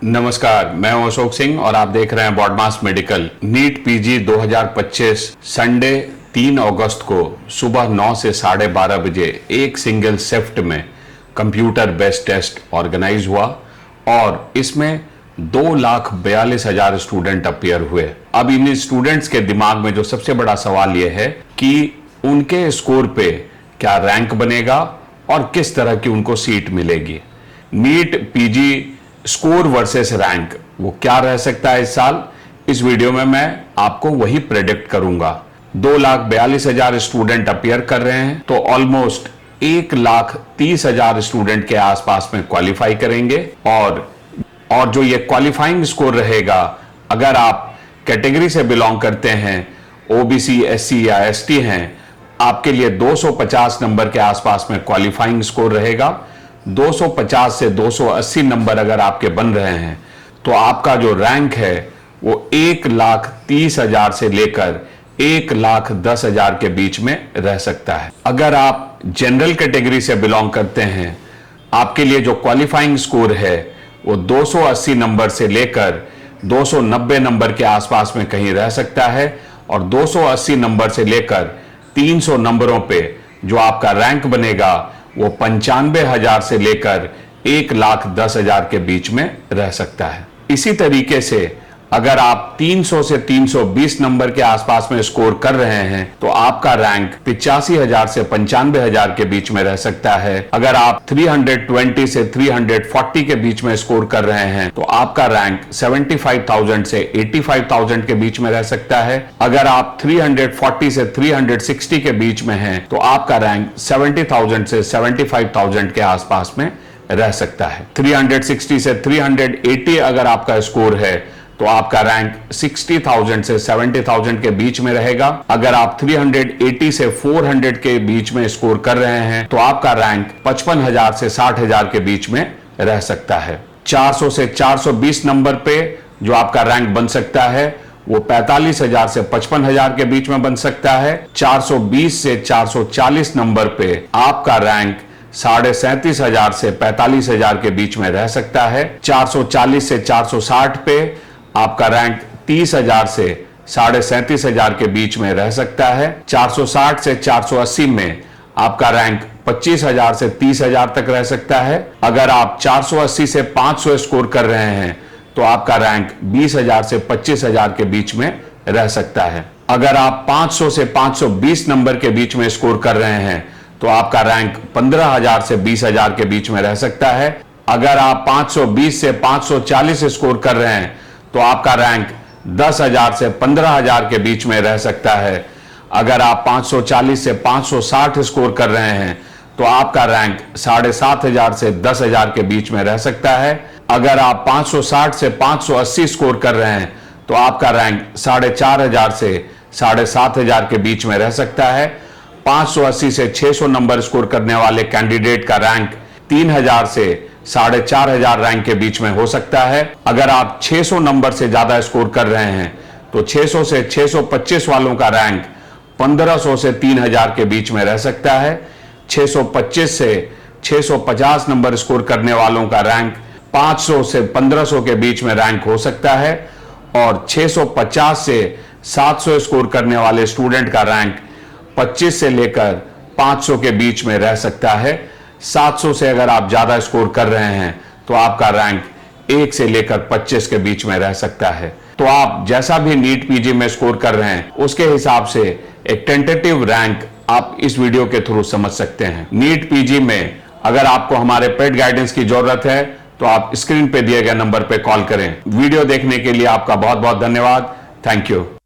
नमस्कार, मैं हूं अशोक सिंह और आप देख रहे हैं BODMAS medical. NEET PG 2025 Sunday 3 अगस्त को सुबह 9 से 12:30 बजे एक सिंगल शिफ्ट में कंप्यूटर बेस्ड टेस्ट ऑर्गेनाइज हुआ और इसमें 2,42,000 स्टूडेंट अपीयर हुए। अब इन स्टूडेंट्स के दिमाग में जो सबसे बड़ा सवाल यह है कि उनके स्कोर पे क्या रैंक बनेगा और किस तरह की उनको सीट मिलेगी। NEET PG score versus rank वो क्या रह सकता है इस साल, इस वीडियो में मैं आपको वही प्रेडिक्ट करूंगा। 2,42,000 स्टूडेंट अपीयर कर रहे हैं तो ऑलमोस्ट 1,30,000 स्टूडेंट के आसपास में क्वालिफाई करेंगे और जो ये क्वालिफाइंग स्कोर रहेगा, अगर आप कैटेगरी से बिलोंग करते हैं, ओबीसी, एससी या एसटी हैं, आपके लिए 250 नंबर के आसपास में क्वालिफाइंग स्कोर रहेगा। 250 से 280 नंबर अगर आपके बन रहे हैं तो आपका जो रैंक है वो 1,30,000 से लेकर 1,10,000 के बीच में रह सकता है। अगर आप जनरल कैटेगरी से बिलोंग करते हैं, आपके लिए जो क्वालिफाइंग स्कोर है वो 280 नंबर से लेकर 290 नंबर के आसपास में कहीं रह सकता है और 280 नंबर से लेकर 300 नंबरों पे जो आपका रैंक बनेगा वो 95,000 से लेकर 1,10,000 के बीच में रह सकता है। इसी तरीके से अगर आप 300 से 320 नंबर के आसपास में स्कोर कर रहे हैं तो आपका रैंक 85,000 से 95,000 के बीच में रह सकता है। अगर आप 320 से 340 के बीच में स्कोर कर रहे हैं तो आपका रैंक 75,000 से 85,000 के बीच में रह सकता है। अगर आप 340 से 360 के बीच में हैं तो आपका रैंक 70,000 से 75,000 के आसपास में रह सकता है। 360 से 380 अगर आपका स्कोर है तो आपका रैंक 60,000 से 70,000 के बीच में रहेगा। अगर आप 380 से 400 के बीच में स्कोर कर रहे हैं तो आपका रैंक 55,000 से 60,000 के बीच में रह सकता है। 400 से 420 नंबर पे जो आपका रैंक बन सकता है वो 45,000 से 55,000 के बीच में बन सकता है। 420 से 440 नंबर पे आपका रैंक 37,500 से 45,000 के बीच में रह सकता है। 440 से 460 पे आपका रैंक 30,000 से 37,500 के बीच में रह सकता है। 460 से 480 में आपका रैंक 25,000 से 30,000 तक रह सकता है। अगर आप 480 से 500 स्कोर कर रहे हैं तो आपका रैंक 20,000 से 25,000 के बीच में रह सकता है। अगर आप 500 से 520 नंबर के बीच में स्कोर कर रहे हैं तो आपका रैंक 15,000 से 20,000 के बीच में रह सकता है। अगर आप 520 से 540 स्कोर कर रहे हैं तो आपका रैंक 10,000 से 15,000 के बीच में रह सकता है। अगर आप 540 से 560 स्कोर कर रहे हैं तो आपका रैंक 7,500 से 10,000 के बीच में रह सकता है। अगर आप 560 से 580 स्कोर कर रहे हैं तो आपका रैंक 4,500 से 7,500 के बीच में रह सकता है। 580 से 600 नंबर स्कोर करने वाले कैंडिडेट का रैंक 3,000 से 4,500 रैंक के बीच में हो सकता है। अगर आप 600 नंबर से ज्यादा स्कोर कर रहे हैं तो 600 से 625 वालों का रैंक 1,500 से 3,000 के बीच में रह सकता है। 625 से 650 नंबर स्कोर करने वालों का रैंक 500 से 1,500 के बीच में रैंक हो सकता है और 650 से 700 स्कोर करने वाले स्टूडेंट का रैंक 25 से लेकर 500 के बीच में रह सकता है। 700 से अगर आप ज्यादा स्कोर कर रहे हैं तो आपका रैंक 1 से लेकर 25 के बीच में रह सकता है। तो आप जैसा भी नीट पीजी में स्कोर कर रहे हैं उसके हिसाब से एक टेंटेटिव रैंक आप इस वीडियो के थ्रू समझ सकते हैं। नीट पीजी में अगर आपको हमारे पेड गाइडेंस की जरूरत है तो आप स्क्रीन पे दिए गए नंबर पे कॉल करें। वीडियो देखने के लिए आपका बहुत बहुत धन्यवाद। Thank you.